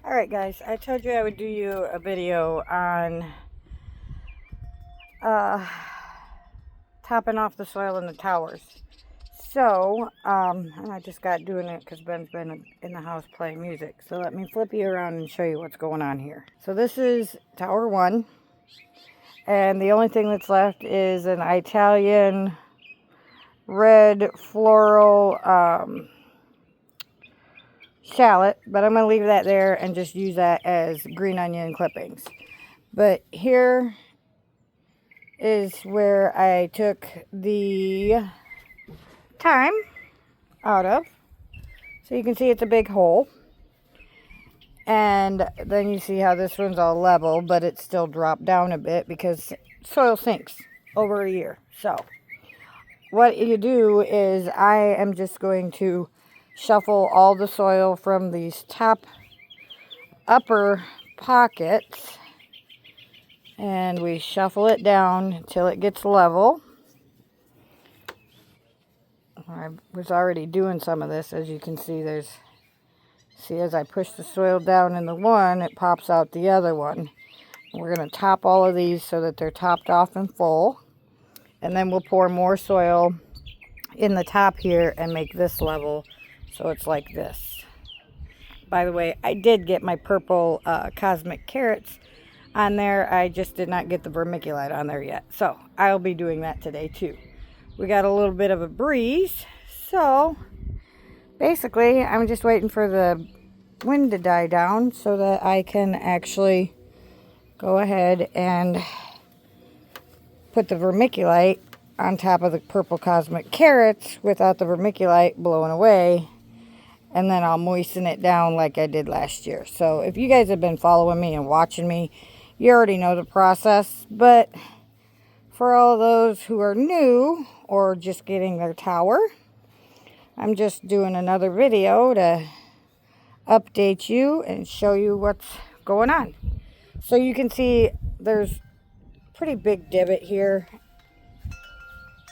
Alright guys, I told you I would do you a video on topping off the soil in the towers. So, and I just got doing it because Ben's been in the house playing music. So let me flip you around and show you what's going on here. So this is Tower 1. And the only thing that's left is an Italian red floral shallot. But I'm going to leave that there and just use that as green onion clippings. But here is where I took the thyme out of. So you can see it's a big hole. And then you see how this one's all level, but it's still dropped down a bit because soil sinks over a year. So what you do is I am just going to shuffle all the soil from these top upper pockets, and we shuffle it down until it gets level. I was already doing some of this. As you can see, as I push the soil down in the one, it pops out the other one. We're going to top all of these so that they're topped off and full. And then we'll pour more soil in the top here and make this level so it's like this. By the way, I did get my purple cosmic carrots on there. I just did not get the vermiculite on there yet. So I'll be doing that today too. We got a little bit of a breeze. So basically, I'm just waiting for the wind to die down so that I can actually go ahead and put the vermiculite on top of the purple cosmic carrots without the vermiculite blowing away. And then I'll moisten it down like I did last year. So if you guys have been following me and watching me, you already know the process. But for all those who are new or just getting their tower, I'm just doing another video to update you and show you what's going on. So you can see there's a pretty big divot here,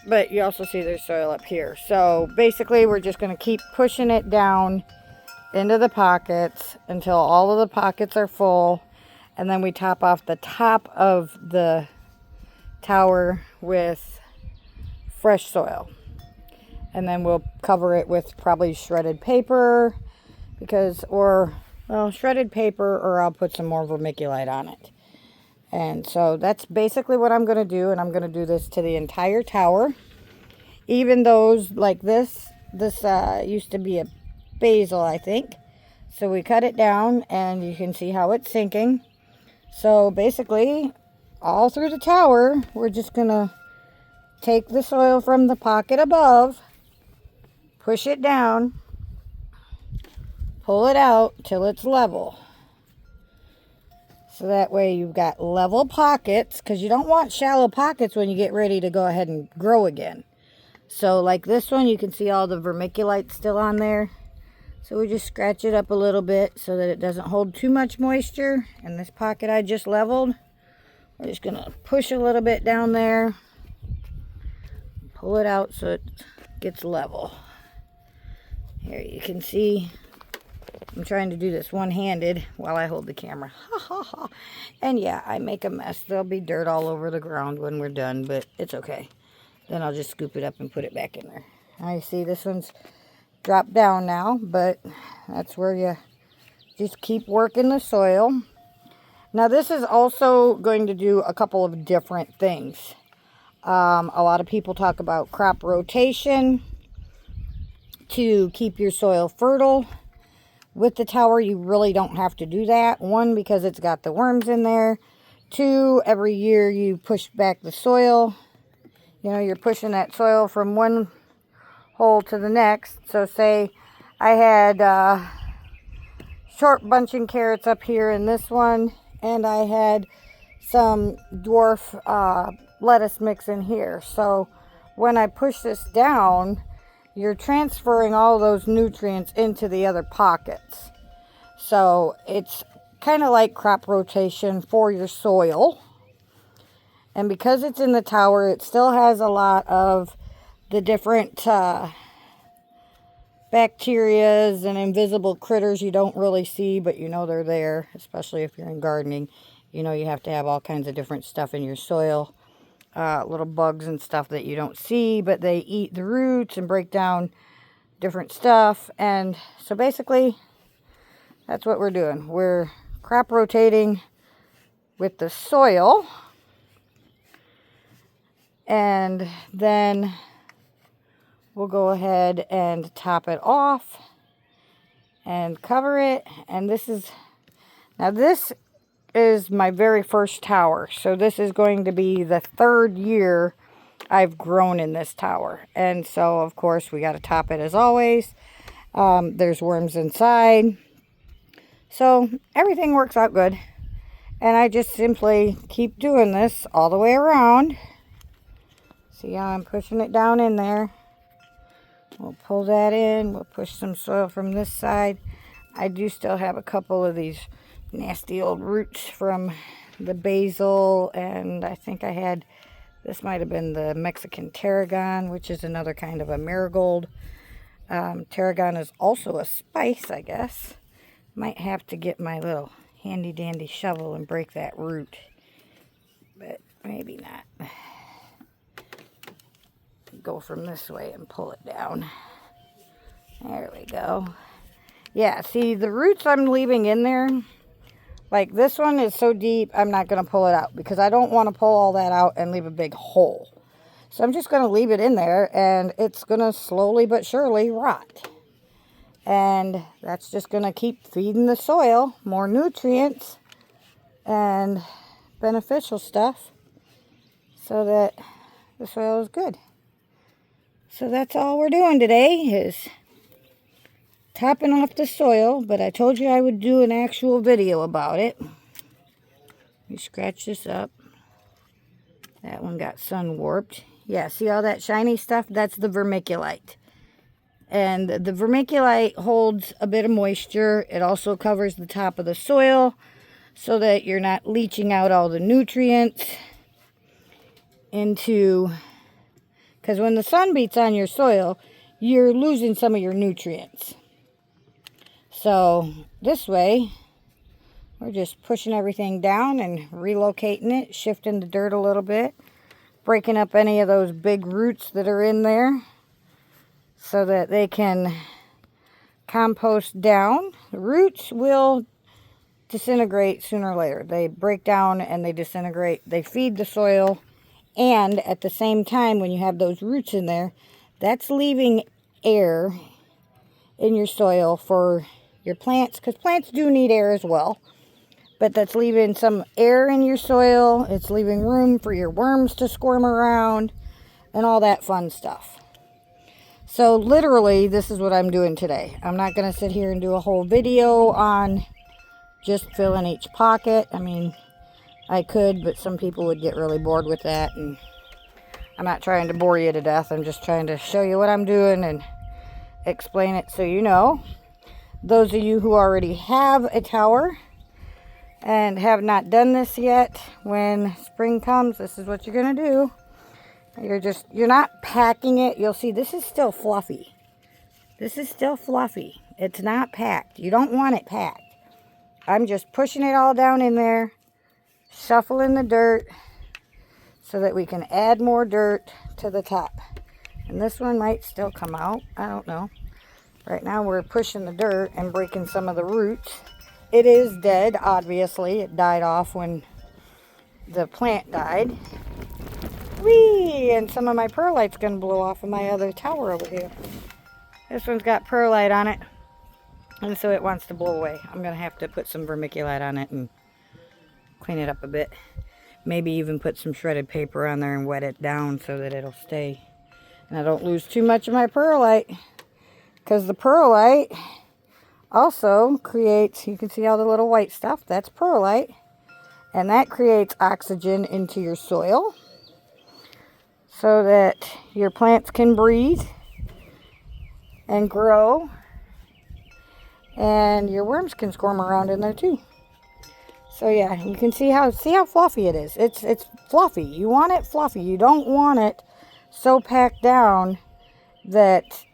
but you also see there's soil up here. So basically we're just going to keep pushing it down into the pockets until all of the pockets are full, and then we top off the top of the tower with fresh soil. And then we'll cover it with probably shredded paper, shredded paper, or I'll put some more vermiculite on it. And so that's basically what I'm going to do, and I'm going to do this to the entire tower. Even those like this used to be a basil, I think. So we cut it down, and you can see how it's sinking. So basically, all through the tower, we're just going to take the soil from the pocket above, push it down, pull it out till it's level. So that way you've got level pockets, because you don't want shallow pockets when you get ready to go ahead and grow again. So like this one, you can see all the vermiculite still on there. So we just scratch it up a little bit so that it doesn't hold too much moisture. And this pocket I just leveled, we're just going to push a little bit down there, pull it out so it gets level. Here you can see I'm trying to do this one-handed while I hold the camera. And yeah, I make a mess. There'll be dirt all over the ground when we're done, but it's okay. Then I'll just scoop it up and put it back in there. I see this one's dropped down now, but that's where you just keep working the soil. Now this is also going to do a couple of different things. A lot of people talk about crop rotation to keep your soil fertile. With the tower, you really don't have to do that. One, because it's got the worms in there. Two, every year you push back the soil. You know, you're pushing that soil from one hole to the next. So say I had short bunching carrots up here in this one, and I had some dwarf lettuce mix in here. So when I push this down, you're transferring all those nutrients into the other pockets. So it's kind of like crop rotation for your soil. And because it's in the tower, it still has a lot of the different bacterias and invisible critters you don't really see, but you know they're there, especially if you're in gardening. You know you have to have all kinds of different stuff in your soil. Little bugs and stuff that you don't see, but they eat the roots and break down different stuff. And so basically, that's what we're doing. We're crop rotating with the soil. And then we'll go ahead and top it off and cover it. And this is my very first tower. So this is going to be the 3rd year I've grown in this tower. And so, of course, we got to top it as always. There's worms inside. So everything works out good. And I just simply keep doing this all the way around. See how I'm pushing it down in there? We'll pull that in. We'll push some soil from this side. I do still have a couple of these nasty old roots from the basil, and I think I had, this might have been the Mexican tarragon, which is another kind of a marigold. Tarragon is also a spice, I guess. Might have to get my little handy dandy shovel and break that root, but maybe not. Go from this way and pull it down. There we go. Yeah, see, the roots I'm leaving in there, like this one is so deep, I'm not going to pull it out because I don't want to pull all that out and leave a big hole. So I'm just going to leave it in there, and it's going to slowly but surely rot. And that's just going to keep feeding the soil more nutrients and beneficial stuff so that the soil is good. So that's all we're doing today is topping off the soil, but I told you I would do an actual video about it. Let me scratch this up. That one got sun warped. Yeah, see all that shiny stuff? That's the vermiculite. And the vermiculite holds a bit of moisture. It also covers the top of the soil so that you're not leaching out all the nutrients into, because when the sun beats on your soil, you're losing some of your nutrients. So this way, we're just pushing everything down and relocating it, shifting the dirt a little bit, breaking up any of those big roots that are in there so that they can compost down. The roots will disintegrate sooner or later. They break down and they disintegrate. They feed the soil, and at the same time, when you have those roots in there, that's leaving air in your soil for your plants, because plants do need air as well. But that's leaving some air in your soil. It's leaving room for your worms to squirm around and all that fun stuff. So literally, this is what I'm doing today. I'm not going to sit here and do a whole video on just filling each pocket. I mean, I could, but some people would get really bored with that. And I'm not trying to bore you to death. I'm just trying to show you what I'm doing and explain it so you know. Those of you who already have a tower and have not done this yet, when spring comes, this is what you're going to do. You're not packing it. You'll see this is still fluffy. This is still fluffy. It's not packed. You don't want it packed. I'm just pushing it all down in there, shuffling the dirt so that we can add more dirt to the top. And this one might still come out. I don't know. Right now we're pushing the dirt and breaking some of the roots. It is dead, obviously. It died off when the plant died. Whee! And some of my perlite's going to blow off of my other tower over here. This one's got perlite on it, and so it wants to blow away. I'm going to have to put some vermiculite on it and clean it up a bit. Maybe even put some shredded paper on there and wet it down so that it'll stay. And I don't lose too much of my perlite, because the perlite also creates, you can see all the little white stuff, that's perlite. And that creates oxygen into your soil so that your plants can breathe and grow. And your worms can squirm around in there too. So yeah, you can see how fluffy it is. It's fluffy. You want it fluffy. You don't want it so packed down that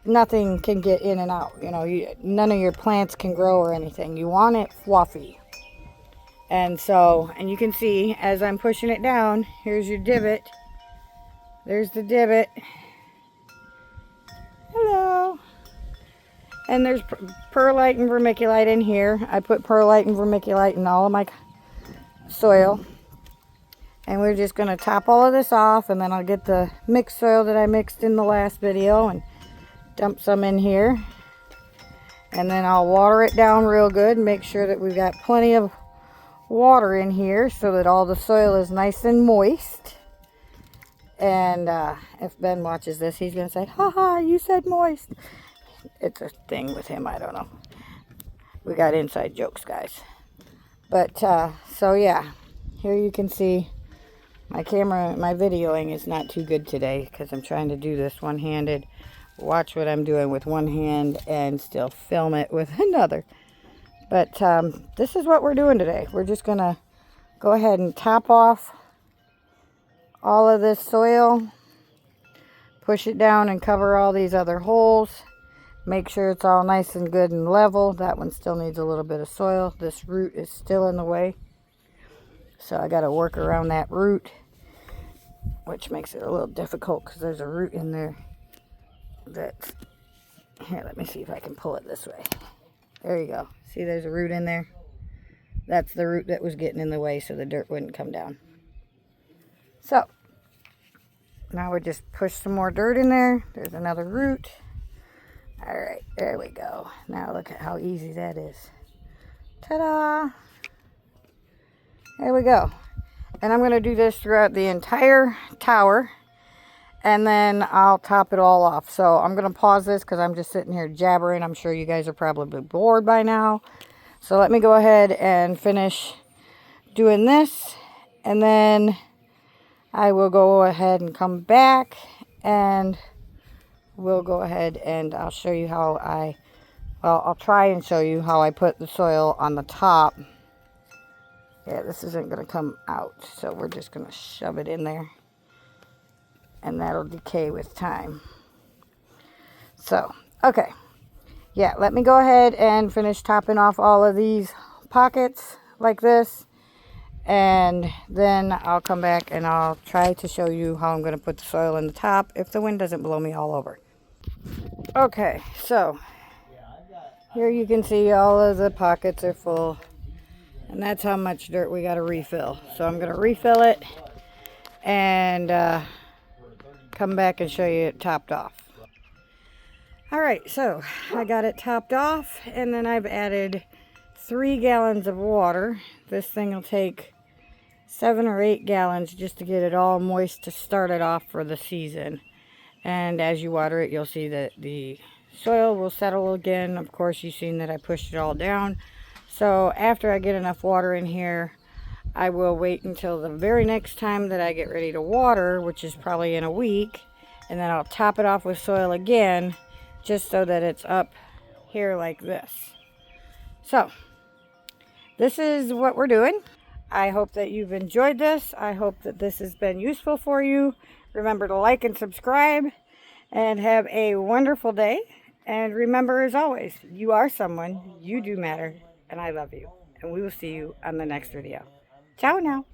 nothing can get in and out. You know, none of your plants can grow or anything. You want it fluffy. And so, and you can see as I'm pushing it down, here's your divot. There's the divot. Hello. And there's perlite and vermiculite in here. I put perlite and vermiculite in all of my soil. And we're just going to top all of this off, and then I'll get the mixed soil that I mixed in the last video and dump some in here. And then I'll water it down real good and make sure that we've got plenty of water in here so that all the soil is nice and moist. And if Ben watches this, he's going to say, haha, you said moist. It's a thing with him, I don't know. We got inside jokes, guys. But, so yeah, here you can see my camera, my videoing is not too good today because I'm trying to do this one-handed. Watch what I'm doing with one hand and still film it with another. But this is what we're doing today. We're just going to go ahead and top off all of this soil. Push it down and cover all these other holes. Make sure it's all nice and good and level. That one still needs a little bit of soil. This root is still in the way. So I got to work around that root, which makes it a little difficult because there's a root in there that's, here, let me see if I can pull it this way. There you go. See, there's a root in there. That's the root that was getting in the way so the dirt wouldn't come down. So, now we just push some more dirt in there. There's another root. All right, there we go. Now look at how easy that is. Ta-da! There we go. And I'm going to do this throughout the entire tower. And then I'll top it all off. So I'm going to pause this because I'm just sitting here jabbering. I'm sure you guys are probably bored by now. So let me go ahead and finish doing this. And then I will go ahead and come back. And we'll go ahead and I'll show you how I'll try and show you how I put the soil on the top. Yeah, this isn't going to come out, so we're just going to shove it in there. And that'll decay with time. So, okay. Yeah, let me go ahead and finish topping off all of these pockets like this. And then I'll come back and I'll try to show you how I'm going to put the soil in the top if the wind doesn't blow me all over. Okay, so here you can see all of the pockets are full. And that's how much dirt we got to refill. So I'm going to refill it and come back and show you it topped off. Alright, so I got it topped off and then I've added 3 gallons of water. This thing will take 7 or 8 gallons just to get it all moist to start it off for the season. And as you water it, you'll see that the soil will settle again. Of course, you've seen that I pushed it all down. So after I get enough water in here, I will wait until the very next time that I get ready to water, which is probably in a week. And then I'll top it off with soil again, just so that it's up here like this. So, this is what we're doing. I hope that you've enjoyed this. I hope that this has been useful for you. Remember to like and subscribe and have a wonderful day. And remember, as always, you are someone, you do matter, and I love you. And we will see you on the next video. Ciao now.